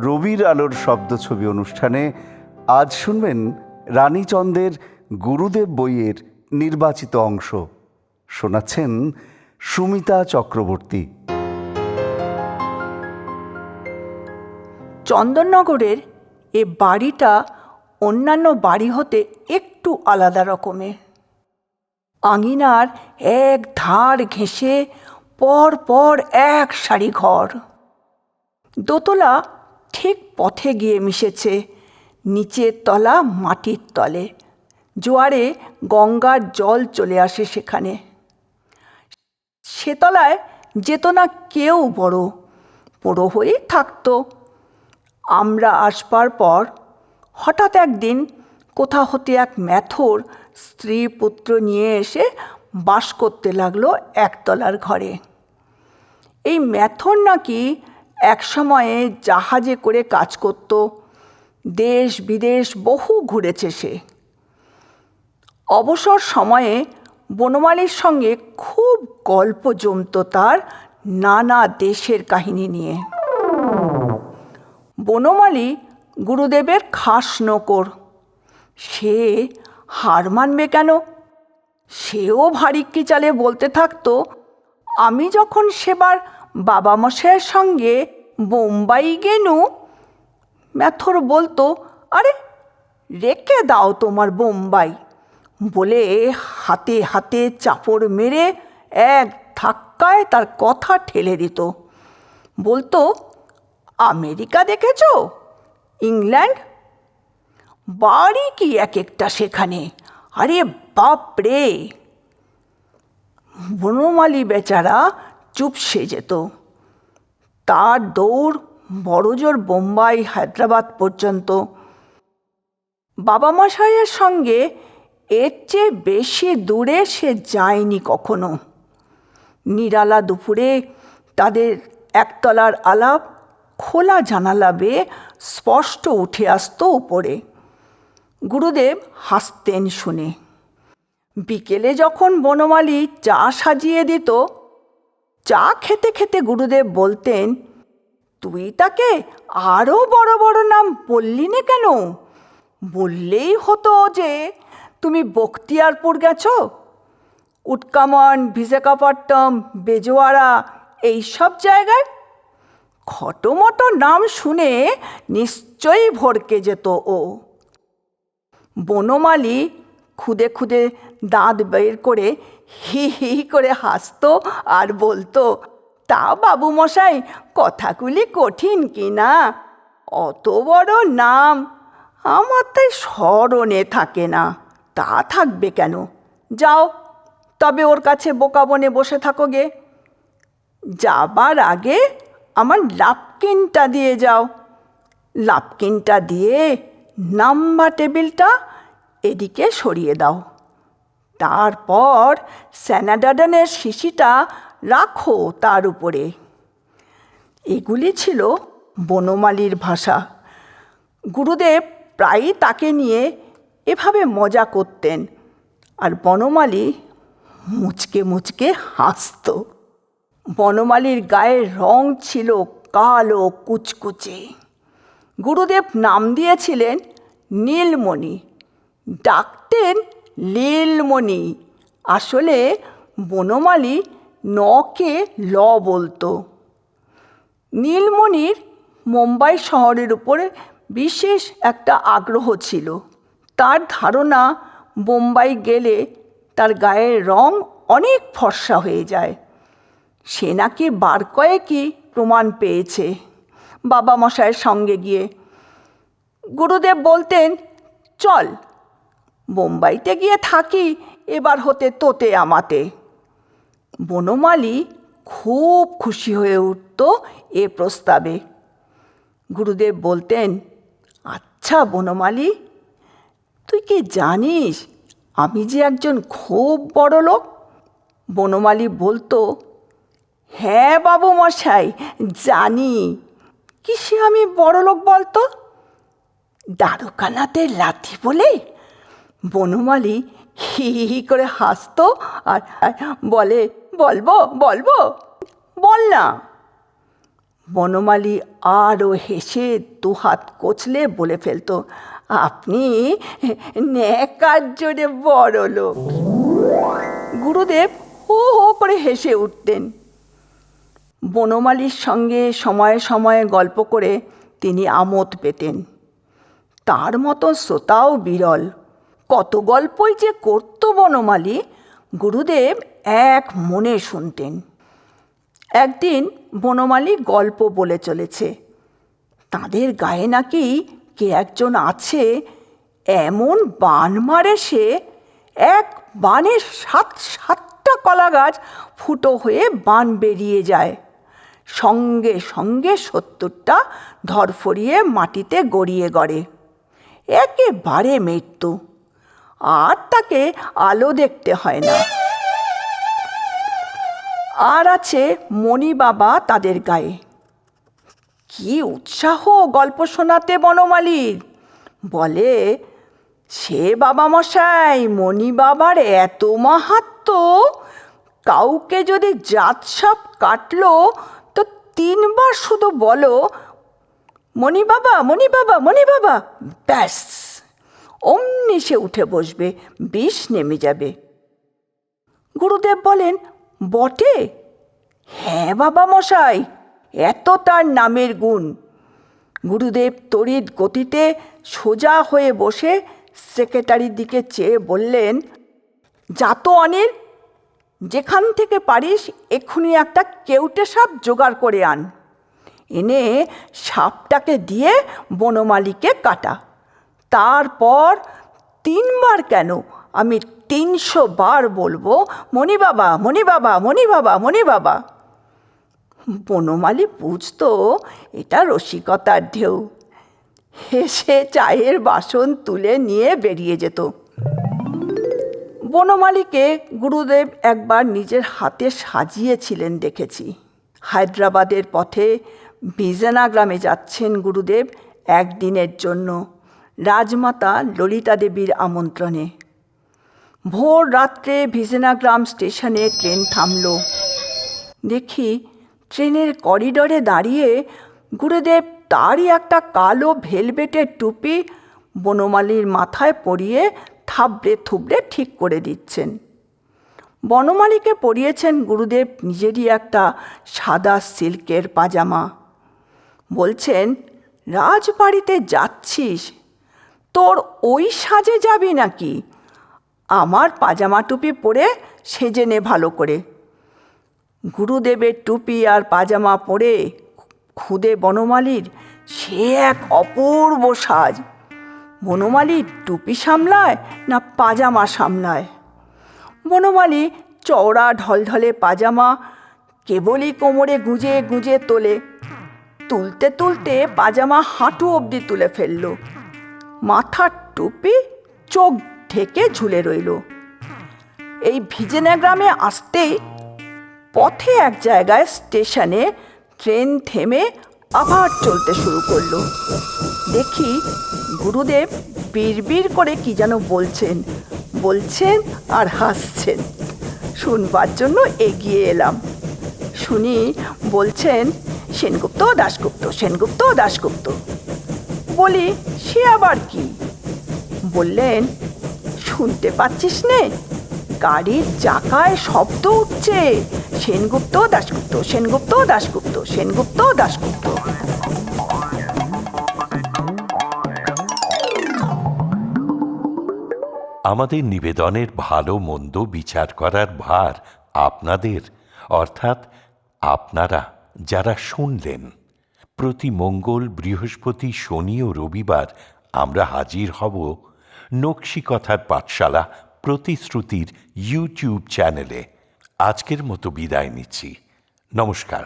রবির আলোর শব্দছবি অনুষ্ঠানে আজ শুনবেন রানীচন্দ্রের গুরুদেব বইয়ের নির্বাচিত অংশ। শোনাচ্ছেন সুমিতা চক্রবর্তী। চন্দননগরের এ বাড়িটা অন্যান্য বাড়ি হতে একটু আলাদা রকমের। আঙিনার এক ধার ঘেঁষে পর পর এক সারি ঘর। দোতলা ঠিক পথে গিয়ে মিশেছে, নিচের তলা মাটির তলে। জোয়ারে গঙ্গার জল চলে আসে সেখানে। সেতলায় যেত না কেউ, বড় পোড়ো হয়েই থাকতো। আমরা আসবার পর হঠাৎ একদিন কোথা হতে এক ম্যাথর স্ত্রী পুত্র নিয়ে এসে বাস করতে লাগলো একতলার ঘরে। এই ম্যাথর নাকি একসময়ে জাহাজে করে কাজ করত, দেশ বিদেশ বহু ঘুরেছে সে। অবসর সময়ে বনমালীর সঙ্গে খুব গল্প জমত তার, নানা দেশের কাহিনী নিয়ে। বনমালী গুরুদেবের খাস নকর। সে হার মানবে কেন? সেও ভারিক্কি চালে বলতে থাকতো, আমি যখন সেবার বাবামশাইয়ের সঙ্গে বোম্বাই গেনু। ম্যাথর বলতো, আরে রেখে দাও তোমার বোম্বাই, বলে হাতে হাতে চাপড় মেরে এক ধাক্কায় তার কথা ঠেলে দিত। বলতো, আমেরিকা দেখেছ, ইংল্যান্ড, বাড়ি কি এক একটা সেখানে, আরে বাপ রে। বনমালী বেচারা চুপসে যেত। তার দৌড় বড়জোর বোম্বাই হায়দ্রাবাদ পর্যন্ত। বাবামশাইয়ের সঙ্গে এর চেয়ে বেশি দূরে সে যায়নি কখনো। নিরালা দুপুরে তাদের একতলার আলাপ খোলা জানালা বেয়ে স্পষ্ট উঠে আসতো উপরে। গুরুদেব হাসতেন শুনে। বিকেলে যখন বনমালী চা সাজিয়ে দিত, চা খেতে খেতে গুরুদেব বলতেন, তুই তাকে আরও বড় বড় নাম বললি না কেন? বললেই হতো যে তুমি বখতিয়ারপুর গেছো, উটকামন, বিশাখাপট্টনম, বেজওয়ারা, এইসব জায়গায়। খটোমটো নাম শুনে নিশ্চয়ই ভড়কে যেত ও। বনমালী খুদে খুদে দাঁত বের করে হি হি করে হাসতো আর বলতো, তা বাবুমশাই কথাগুলি কঠিন কি না, অত বড় নাম আমার তাই স্মরণে থাকে না। তা থাকবে কেন, যাও তবে ওর কাছে বোকা বনে বসে থাকো গে। যাবার আগে আমার লাপকিনটা দিয়ে যাও। লাপকিনটা দিয়ে নাম্বার টেবিলটা এদিকে সরিয়ে দাও। তারপর স্যানাডাডনের শিশিটা রাখো তার উপরে। এগুলি ছিল বনমালীর ভাষা। গুরুদেব প্রায়ই তাকে নিয়ে এভাবে মজা করতেন, আর বনমালী মুচকে মুচকে হাসত। বনমালীর গায়ের রং ছিল কালো কুচকুচে। গুরুদেব নাম দিয়েছিলেন নীলমণি, ডাকতেন লীলমণি। আসলে বনমালী নকে ল বলতো। নীলমণির মুম্বাই শহরের উপরে বিশেষ একটা আগ্রহ ছিল। তার ধারণা বোম্বাই গেলে তার গায়ের রং অনেক ফর্সা হয়ে যায়। সে নাকি বার কয়েকই প্রমাণ পেয়েছে বাবামশাইয়ের সঙ্গে গিয়ে। গুরুদেব বলতেন, চল বোম্বাইতে গিয়ে থাকি এবার হতে তোতে আমাতে। বনমালী খুব খুশি হয়ে উঠত এ প্রস্তাবে। গুরুদেব বলতেন, আচ্ছা বনমালী, তুই কি জানিস আমি যে একজন খুব বড় লোক? বনমালী বলতো, হ্যাঁ বাবু মশাই জানি। কিসে আমি বড় লোক বলতো? দ্বারকানাথের লাথি বলে? বনমালী হি হি হি করে হাসতো আর আর বলে, বলবো বলবো, বল না। বনমালী আরও হেসে দুহাত কচলে বলে ফেলতো, আপনি ন্যাকার জোরে বড় লোক। গুরুদেব হো হো করে হেসে উঠতেন। বনমালীর সঙ্গে সময়ে সময়ে গল্প করে তিনি আমোদ পেতেন। তার মতো শ্রোতাও বিরল। কত গল্পই যে করত বনমালী, গুরুদেব এক মনে শুনতেন। একদিন বনমালী গল্প বলে চলেছে, তাদের গায়ে নাকি কে একজন আছে, এমন বান মারে সে, এক বানে 7-7টা কলা গাছ ফুটো হয়ে বান বেরিয়ে যায়, সঙ্গে সঙ্গে 70টা ধরফরিয়ে মাটিতে গড়িয়ে গড়ে, একেবারে মৃত্যু, আর তাকে আলো দেখতে হয় না। আর আছে মণি বাবা তাদের গায়ে। কি উৎসাহ গল্প শোনাতে বনমালীর! বলে, সে বাবা মশাই, মণি বাবার এত মাহাত্ম্য, কাউকে যদি জাত সাপ কাটলো তো 3 বার শুধু বলো, মণি বাবা মণি বাবা মণি বাবা, ব্যাস অমনি সে উঠে বসবে, বিষ নেমে যাবে। গুরুদেব বলেন, বটে? হ্যাঁ বাবা মশাই, এত তার নামের গুণ। গুরুদেব তড়িৎ গতিতে সোজা হয়ে বসে সেক্রেটারির দিকে চেয়ে বললেন, যা তো অনিল, যেখান থেকে পারিস এক্ষুনি একটা কেউটে সাপ জোগাড় করে আন, এনে সাপটাকে দিয়ে বনমালীকে কাটা। তারপর 3 বার কেন, আমি 300 বার বলবো, মণি বাবা মণি বাবা মণি বাবা মণি বাবা। বনমালী বুঝতো এটা রসিকতার ঢেউ, হেসে চায়ের বাসন তুলে নিয়ে বেরিয়ে যেত। বনমালীকে গুরুদেব একবার নিজের হাতে সাজিয়েছিলেন দেখেছি। হায়দ্রাবাদের পথে বিজনা গ্রামে যাচ্ছেন গুরুদেব একদিনের জন্য, রাজমাতা ললিতা দেবীর আমন্ত্রণে। ভোর রাত্রে ভিজনাগ্রাম স্টেশনে ট্রেন থামল। দেখি ট্রেনের করিডরে দাঁড়িয়ে গুরুদেব তারই একটা কালো ভেলভেটের টুপি বনমালীর মাথায় পরিয়ে থাবড়ে থুবড়ে ঠিক করে দিচ্ছেন। বনমালীকে পরিয়েছেন গুরুদেব নিজেরই একটা সাদা সিল্কের পাজামা। বলছেন, রাজবাড়িতে যাচ্ছিস, তোর ওই সাজে যাবি নাকি? আমার পাজামা টুপি পরে সেজে নে ভালো করে। গুরুদেবের টুপি আর পাজামা পরে খুদে বনমালীর সে এক অপূর্ব সাজ। বনমালী টুপি সামলায় না পাজামা সামলায়। বনমালী চওড়া ঢলঢলে পাজামা কেবলই কোমরে গুঁজে গুঁজে তোলে, তুলতে তুলতে পাজামা হাঁটু অবধি তুলে ফেলল। মাথার টুপি চোখ ঢেকে ঝুলে রইল। এই ভিজেনা গ্রামে আসতেই পথে এক জায়গায় স্টেশনে ট্রেন থেমে আবার চলতে শুরু করলো। দেখি গুরুদেব বিড়বিড় করে কি যেন বলছেন আর হাসছেন। শুনবার জন্য এগিয়ে এলাম। শুনি বলছেন, সেনগুপ্ত দাশগুপ্ত, সেনগুপ্ত দাশগুপ্ত। বলি, সে আবার কি? বললেন, শুনতে পাচ্ছিস নে, গাড়ির চাকায় শব্দ উঠছে, সেনগুপ্ত দাশগুপ্ত, সেনগুপ্ত দাশগুপ্ত, সেনগুপ্ত দাশগুপ্ত। আমাদের নিবেদনের ভালো মন্দ বিচার করার ভার আপনাদের, অর্থাৎ আপনারা যারা শুনলেন। প্রতি মঙ্গল, বৃহস্পতি, শনি ও রবিবার আমরা হাজির হব নকশিকথার পাঠশালা প্রতিশ্রুতির ইউটিউব চ্যানেলে। আজকের মতো বিদায় নিচ্ছি। নমস্কার।